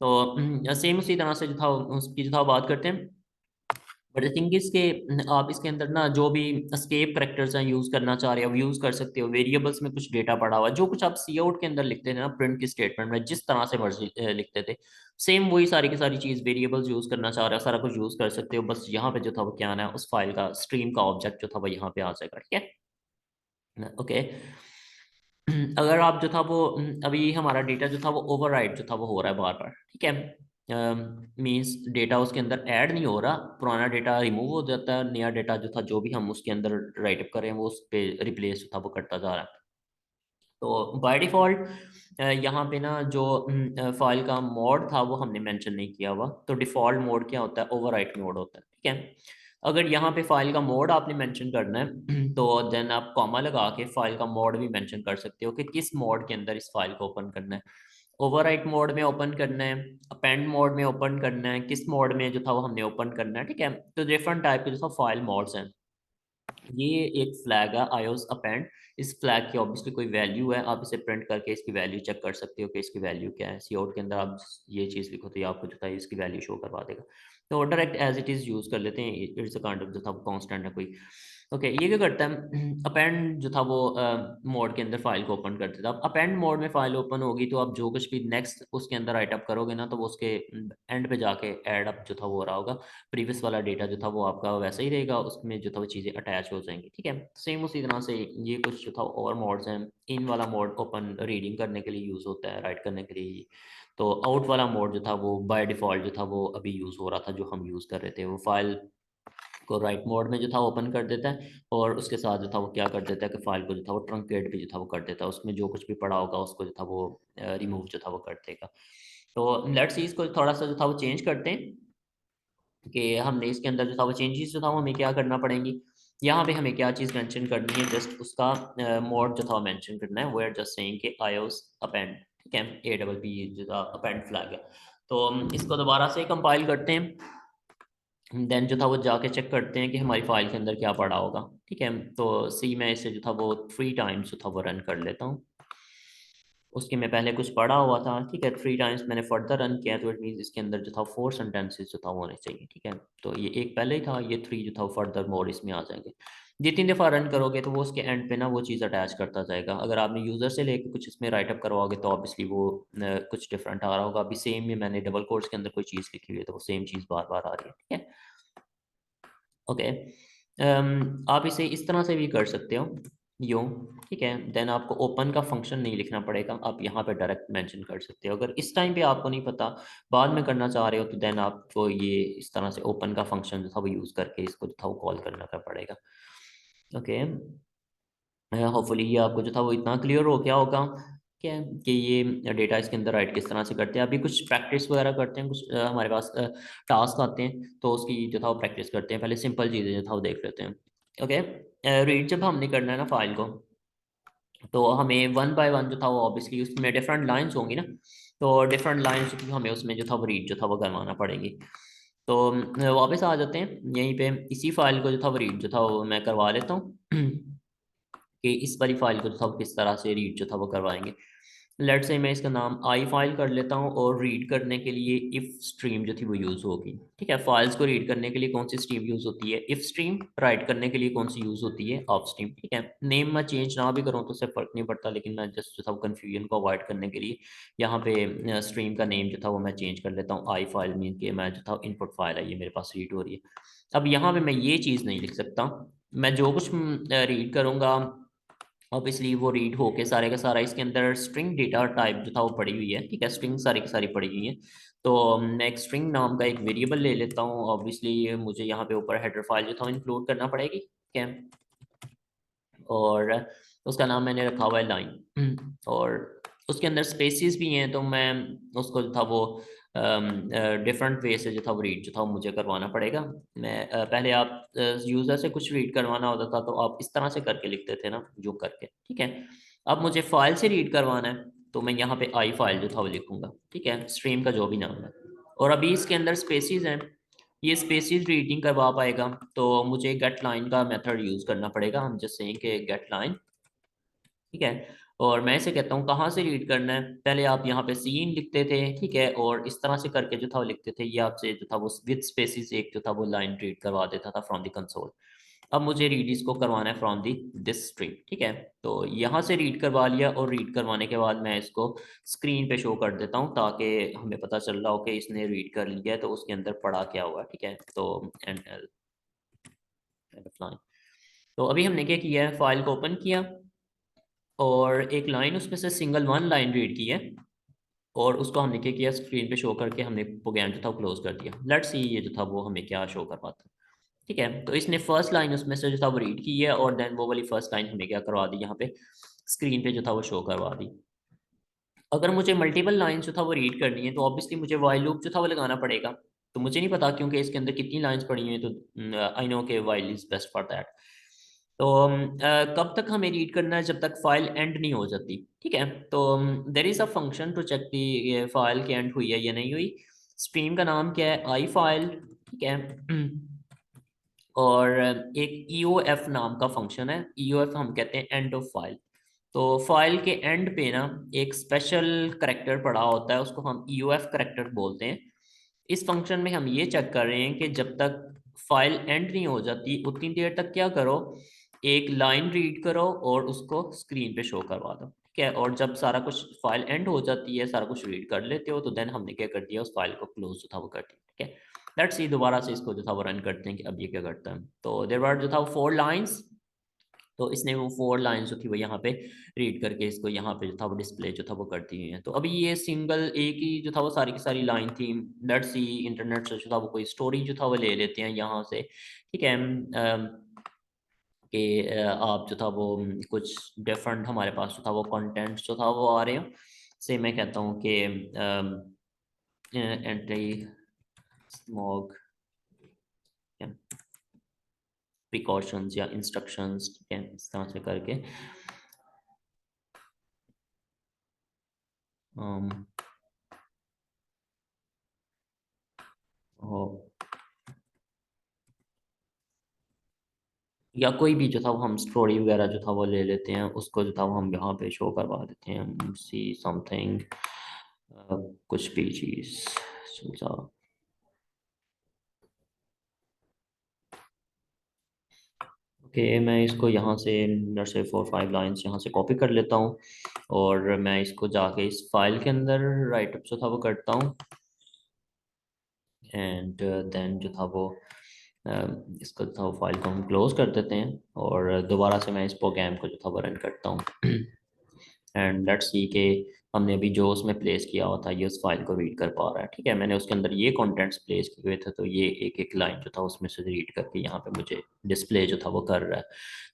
तो सेम उसी तरह से जो था उसकी जो था बात करते हैं। बट आई थिंक इसके आप इसके अंदर ना जो भी एस्केप करेक्टर्स हैं यूज करना चाह रहे हो यूज कर सकते हो। वेरिएबल्स में कुछ डेटा पड़ा हुआ है, जो कुछ आप सी आउट के अंदर लिखते थे ना प्रिंट की स्टेटमेंट में जिस तरह से मर्जी लिखते थे, सेम वही सारी की सारी चीज वेरिएबल्स यूज करना चाह रहे हो सारा कुछ यूज कर सकते हो। बस यहाँ पे जो था वो क्या आना है, उस फाइल का स्ट्रीम का ऑब्जेक्ट जो था वो यहाँ पे आ जाएगा। ठीक है, ओके। अगर आप जो था वो अभी हमारा डेटा जो था वो ओवरराइट जो था वो हो रहा है बार बार। ठीक है, मींस डेटा उसके अंदर ऐड नहीं हो रहा, पुराना डेटा रिमूव हो जाता है, नया डेटा जो था जो भी हम उसके अंदर राइट अप करें वो उस पे रिप्लेस जो था वो करता जा रहा है। तो बाय डिफ़ॉल्ट यहाँ पे ना जो फाइल का मोड था वो हमने मेंशन नहीं किया हुआ। तो डिफ़ॉल्ट मोड क्या होता है, ओवरराइट मोड होता है। ठीक है, अगर यहाँ पे फाइल का मोड आपने मेंशन करना है तो देन आप कॉमा लगा के फाइल का मोड भी मेंशन कर सकते हो कि किस मोड के अंदर इस फाइल को ओपन करना है। ओवरराइट मोड में ओपन करना है, अपेंड मोड में ओपन करना है, किस मोड में जो था वो हमने ओपन करना है। ठीक है, तो डिफरेंट टाइप के जो था फाइल मोड्स हैं। ये एक फ्लैग है iOS append। इस फ्लैग की ऑब्वियसली कोई वैल्यू है, आप इसे प्रिंट करके इसकी वैल्यू चेक कर सकते हो कि इसकी वैल्यू क्या है। सी आउट के अंदर आप ये चीज़ लिखो तो ये आपको जो है इसकी वैल्यू शो करवा देगा। तो direct as it is use कर लेते हैं, इट्स अ काइंड ऑफ जो था कांस्टेंट है कोई। ओके, ये क्या करता है अपेंड जो था वो मोड के अंदर फाइल को ओपन कर देता है। अब अपेंड मोड में फाइल ओपन होगी तो आप जो कुछ भी नेक्स्ट उसके अंदर राइट अप करोगे ना तो वो उसके एंड पे जाके ऐड अप जो था वो हो रहा होगा। प्रीवियस वाला डेटा जो था वो आपका वैसा ही रहेगा, उसमें जो था वो चीज़ें अटैच हो जाएंगी। ठीक है, सेम उसी तरह से ये कुछ जो था और मोड्स हैं। इन वाला मोड ओपन रीडिंग करने के लिए यूज़ होता है, राइट करने के लिए। तो आउट वाला मोड जो था वो बाय डिफ़ॉल्ट जो था वो अभी यूज़ हो रहा था जो हम यूज़ कर रहे थे, वो फाइल को राइट मोड में जो था ओपन कर देता है और उसके साथ जो था वो क्या कर देता है कि फाइल को जो था वो ट्रंकेट भी जो था वो कर देता है, उसमें जो कुछ भी पड़ा होगा उसको जो था वो रिमूव जो था वो कर देगा। तो लेट्स सी इसको थोड़ा सा जो था वो चेंज करते हैं कि हमने इसके अंदर जो था वो चेंजेस जो था वो हमें क्या करना पड़ेंगी। यहाँ पे हमें क्या चीज़ मेंशन करनी है, जस्ट उसका मोड जो था वो मेंशन करना है। वेयर जस्ट सेइंग कि iOS append। ठीक है, ए डबल पी जो था append फ्लैग है। तो हम इसको दोबारा से कंपाइल करते हैं, देन जो था वो जाके चेक करते हैं कि हमारी फाइल के अंदर क्या पड़ा होगा। ठीक है, तो सी मैं इसे जो था वो 3 टाइम्स जो था वो रन कर लेता हूँ। उसके में पहले कुछ पढ़ा हुआ था। ठीक है, 3 टाइम्स मैंने फर्दर रन किया तो इट मीन्स इसके अंदर जो था 4 सेंटेंसेस जो था वो होने चाहिए। ठीक है, तो ये एक पहले ही था, ये 3 जो था फर्दर मोड इसमें आ जाएंगे। जितनी दफ़ा रन करोगे तो वो उसके एंड पे ना वो चीज़ अटैच करता जाएगा। अगर आपने यूज़र से लेके कुछ इसमें राइटअप करवाओगे तो ऑब्वियसली वो कुछ डिफरेंट आ रहा होगा। अभी सेम में मैंने डबल कोट्स के अंदर कोई चीज़ लिखी हुई है तो वो सेम चीज़ बार बार आ रही है। ठीक है, ओके। आप इसे इस तरह से भी कर सकते हो, यूँ। ठीक है, देन आपको ओपन का फंक्शन नहीं लिखना पड़ेगा, आप यहाँ पे डायरेक्ट मेंशन कर सकते हो। अगर इस टाइम पे आपको नहीं पता, बाद में करना चाह रहे हो तो देन आपको ये इस तरह से ओपन का फंक्शन जो था वो यूज़ करके इसको जो था वो कॉल करना का पड़ेगा। ओके, होपफुली ये आपको जो था वो इतना क्लियर हो गया होगा क्या कि ये डेटा इसके अंदर राइट किस तरह से करते हैं। अभी कुछ प्रैक्टिस वगैरह करते हैं, कुछ हमारे पास टास्क आते हैं तो उसकी जो था वो प्रैक्टिस करते हैं। पहले सिंपल चीज़ें जो था वो देख लेते हैं। ओके, रीड जब हमने करना है ना फाइल को, तो हमें वन बाय वन जो था वो ऑब्वियसली उसमें डिफरेंट लाइंस होंगी ना, तो डिफरेंट लाइंस हमें उसमें जो था वो रीड जो था वो करवाना पड़ेगी। तो वापस आ जाते हैं यहीं पे, इसी फाइल को जो था वो रीड जो था वो मैं करवा लेता हूँ कि इस वाली फाइल को जो था वो किस तरह से रीड जो था वो करवाएंगे। लेट से मैं इसका नाम आई फाइल कर लेता हूँ और रीड करने के लिए इफ़ स्ट्रीम जो थी वो यूज़ होगी। ठीक है, फाइल्स को रीड करने के लिए कौन सी स्ट्रीम यूज़ होती है, इफ़ स्ट्रीम। राइट करने के लिए कौन सी यूज़ होती है, ऑफ स्ट्रीम। ठीक है, नेम मैं चेंज ना भी करूँ तो उससे फ़र्क नहीं पड़ता, लेकिन मैं जस्ट जो था कन्फ्यूजन को अवॉइड करने के लिए यहाँ पे स्ट्रीम का नेम जो था वो मैं चेंज कर लेता हूँ। आई फाइल मीन के मैं जो था इनपुट फाइल है ये मेरे पास रीड हो रही है। अब यहाँ पे मैं ये चीज़ नहीं लिख सकता, मैं जो कुछ रीड करूँगा ऑब्वियसली वो रीड होके सारे का सारा इसके अंदर स्ट्रिंग डेटा टाइप जो था वो पड़ी हुई है। ठीक है, स्ट्रिंग सारी की सारी पड़ी हुई है। तो मैं एक स्ट्रिंग नाम का एक वेरिएबल ले लेता हूँ। ऑब्वियसली मुझे यहाँ पे ऊपर हेडर फाइल जो था इंक्लूड करना पड़ेगी। ठीक है, और उसका नाम मैंने रखा हुआ है लाइन और उसके अंदर स्पेसिस भी हैं, तो मैं उसको जो था वो डिफरेंट वे से जो था वो रीड जो था वो मुझे करवाना पड़ेगा। मैं पहले आप यूज़र से कुछ रीड करवाना होता था तो आप इस तरह से करके लिखते थे ना, जो करके। ठीक है, अब मुझे फाइल से रीड करवाना है तो मैं यहाँ पे आई फाइल जो था वो लिखूंगा। ठीक है, स्ट्रीम का जो भी नाम है, और अभी इसके अंदर स्पेसिस हैं, ये स्पेसिस रीडिंग करवा पाएगा तो मुझे गेट लाइन का मेथड यूज़ करना पड़ेगा। हम जस्ट सेइंग कि गेट लाइन। ठीक है, और मैं इसे कहता हूँ कहाँ से रीड करना है। पहले आप यहाँ पे सीन लिखते थे, ठीक है, और इस तरह से करके जो था वो लिखते थे, ये आपसे जो था वो विद स्पेसिस एक जो था वो लाइन रीड करवा देता था फ्रॉम द कंसोल। अब मुझे रीड इसको करवाना है फ्रॉम दी दिस स्ट्रीम, ठीक है। तो यहाँ से रीड करवा लिया, और रीड करवाने के बाद मैं इसको स्क्रीन पे शो कर देता हूँ ताकि हमें पता चल रहा हो कि इसने रीड कर लिया है, तो उसके अंदर पढ़ा क्या हुआ, ठीक है। तो एन एल तो अभी हमने क्या किया है, फाइल को ओपन किया और एक लाइन उसमें से सिंगल वन लाइन रीड की है, और उसको हमने क्या किया, स्क्रीन पे शो करके हमने प्रोग्राम जो था क्लोज कर दिया। लेट्स सी ये जो था वो हमें क्या शो करवाता है, ठीक है। तो इसने फर्स्ट लाइन उसमें से जो था वो रीड की है, और देन वो वाली फर्स्ट लाइन हमें क्या करवा दी, यहाँ पे स्क्रीन पे जो था वो शो करवा दी। अगर मुझे मल्टीपल लाइंस जो था वो रीड करनी है, तो ऑब्वियसली मुझे वाइल लूप जो था वो लगाना पड़ेगा। तो मुझे नहीं पता क्योंकि इसके अंदर कितनी लाइंस पड़ी हुई हैं, तो आई नो के while is best for that. तो कब तक हमें रीड करना है, जब तक फाइल एंड नहीं हो जाती, ठीक है। तो there is a function to check the file की एंड हुई है या नहीं हुई। स्ट्रीम का नाम क्या है, आई फाइल, ठीक है। और एक ई ओ एफ नाम का फंक्शन है, ई ओ एफ हम कहते हैं एंड ऑफ फाइल। तो फाइल के एंड पे ना एक स्पेशल करेक्टर पड़ा होता है, उसको हम ई ओ एफ करेक्टर बोलते हैं। इस फंक्शन में हम ये चेक कर रहे हैं कि जब तक फाइल एंड नहीं हो जाती उतनी देर तक क्या करो, एक लाइन रीड करो और उसको स्क्रीन पे शो करवा दो, ठीक है। और जब सारा कुछ फाइल एंड हो जाती है, सारा कुछ रीड कर लेते हो, तो देन हमने क्या कर दिया, उस फाइल को क्लोज जो था वो कर दिया, ठीक है। लेट्स सी दोबारा से इसको जो था वो रन करते हैं कि अब ये क्या करता है। तो देयर वर जो था वो 4 लाइन्स, तो इसने वो 4 लाइन्स जो थी वो यहाँ पे रीड करके इसको यहाँ पे जो था वो डिस्प्ले जो था वो करती हुई है। तो अभी ये सिंगल एक ही जो था वो सारी की सारी लाइन थी। लेट्स सी इंटरनेट से जो था वो कोई स्टोरी जो था वो ले लेते हैं यहाँ से, ठीक है। कि आप जो था वो कुछ डिफरेंट हमारे पास जो था वो कंटेंट जो था वो आ रहे हो। से मैं कहता हूँ कि एंटी स्मोक प्रिकॉशंस या इंस्ट्रक्शंस, ठीक है, इस तरह से करके अम, हो या कोई भी जो था वो हम स्टोरी वगैरह जो था वो ले लेते हैं, उसको जो था वो हम यहाँ पे शो करवा देते हैं, सी समथिंग, कुछ भी चीज़ सोचा। ओके, मैं इसको यहाँ से अंदर से 4 5 लाइन्स यहाँ से कॉपी कर लेता हूँ, और मैं इसको जाके इस फाइल के अंदर राइटअप जो था वो करता हूँ। एंड देन जो था वो इसको जो था वो फाइल को हम क्लोज कर देते हैं, और दोबारा से मैं इस प्रोग्राम को जो था वो रन करता हूँ। एंड लेट्स सी के हमने अभी जो उसमें प्लेस किया हुआ था ये उस फाइल को रीड कर पा रहा है, ठीक है। मैंने उसके अंदर ये कंटेंट्स प्लेस किए हुए थे, तो ये एक एक लाइन जो था उसमें से रीड करके यहाँ पे मुझे डिस्प्ले जो था वो कर रहा है।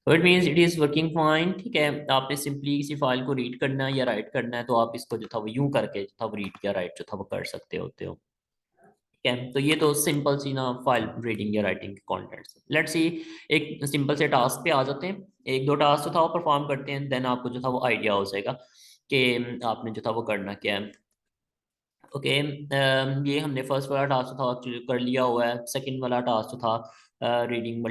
तो it means it is working fine, ठीक है। आपने सिंपली किसी फाइल को रीड करना है या राइट करना है, तो आप इसको जो था वो यूं करके जो था वो रीड या राइट जो था वो कर सकते होते हो, ठीक है। तो ये तो सिंपल सी ना फाइल रीडिंग या राइटिंग के कॉन्टेंट्स। लेट्स सी एक सिंपल से टास्क पे आ जाते हैं, एक दो टास्क जो था वो परफॉर्म करते हैं, देन आपको जो था वो आइडिया हो जाएगा कि आपने जो था वो करना क्या है। ओके, ये हमने फर्स्ट वाला टास्क था कर लिया हुआ है। सेकंड वाला टास्क था रीडिंग